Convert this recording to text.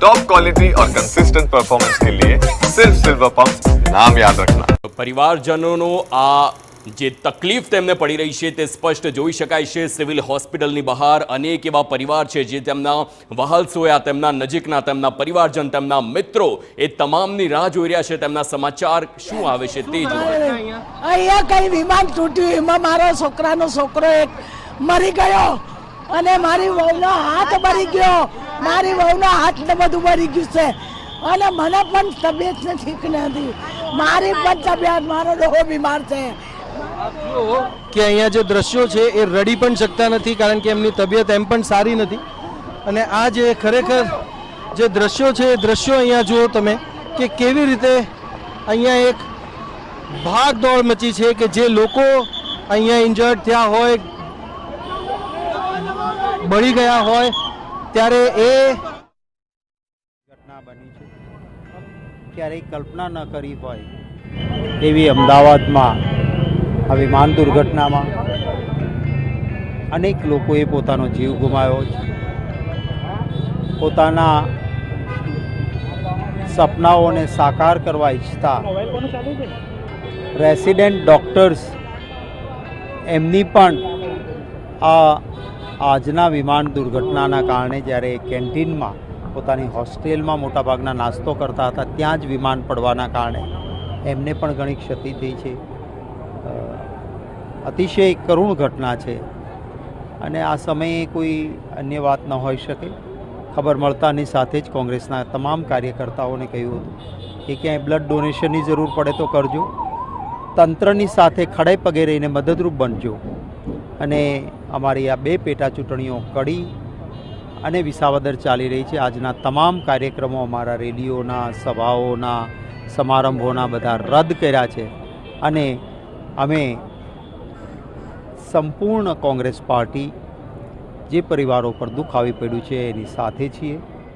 Top quality और consistent performance के लिए सिर्फ सिल्वर पंप नाम याद रखना। પરિવારજનોનો આ જે તકલીફ તેમને પડી રહી છે તે સ્પષ્ટ જોઈ શકાય છે। સિવિલ હોસ્પિટલની બહાર અનેક એવા પરિવાર છે જે તેમના વહાલ સોયા, તેમના નજીકના, તેમના પરિવારજન, તેમના મિત્રો એ તમામની રાહ જોઈ રહ્યા છે। તેમના સમાચાર શું આવે છે તે જુઓ। અહીંયા કઈ વિમાન તૂટ્યું, એમાં મારો છોકરાનો છોકરો એક મરી ગયો અને મારી વહુનો હાથ મરી ગયો, મારી વહુનો હાથ ને બધું મરી ગયું છે અને મને પણ તબિયત ઠીક નથી, મારી પણ તબિયત, મારો ડોહો બીમાર છે। કે અહીંયા જે દ્રશ્યો છે એ રડી પણ શકતા નથી કારણ કે એમની તબિયત એમ પણ સારી નથી અને આ જે ખરેખર જે દ્રશ્યો છે એ દ્રશ્યો અહીંયા જુઓ તમે કે કેવી રીતે અહીંયા એક ભાગદોડ મચી છે કે જે લોકો અહીંયા ઇન્જર્ડ થયા હોય, બળી ગયા હોય ત્યારે એ ઘટના બની છે, ક્યારેય કલ્પના ન કરી હોય એવી અમદાવાદમાં આ વિમાન દુર્ઘટનામાં અનેક લોકોએ પોતાનો જીવ ગુમાવ્યો છે। પોતાના સપનાઓને સાકાર કરવા ઈચ્છતા રેસિડેન્ટ ડૉક્ટર્સ એમની પણ આજના વિમાન દુર્ઘટનાના કારણે જ્યારે કેન્ટીનમાં પોતાની હોસ્ટેલમાં મોટાભાગના નાસ્તો કરતા હતા ત્યાં જ વિમાન પડવાના કારણે એમને પણ ઘણી ક્ષતિ થઈ છે। અતિશય કરુણ ઘટના છે અને આ સમયે કોઈ અન્ય વાત ન હોઈ શકે। ખબર મળતાની સાથે જ કોંગ્રેસના તમામ કાર્યકર્તાઓને કહ્યું હતું કે ક્યાંય બ્લડ ડોનેશનની જરૂર પડે તો કરજો, તંત્રની સાથે ખડે પગે રહીને મદદરૂપ બનજો અને અમારી આ બે પેટા ચૂંટણીઓ કડી અને વિસાવદર ચાલી રહી છે। આજના તમામ કાર્યક્રમો, અમારા રેલીઓના, સભાઓના, સમારંભોના બધા રદ કર્યા છે અને અમે સંપૂર્ણ કોંગ્રેસ પાર્ટી જે પરિવારો પર દુઃખ આવી પડ્યું છે એની સાથે છીએ।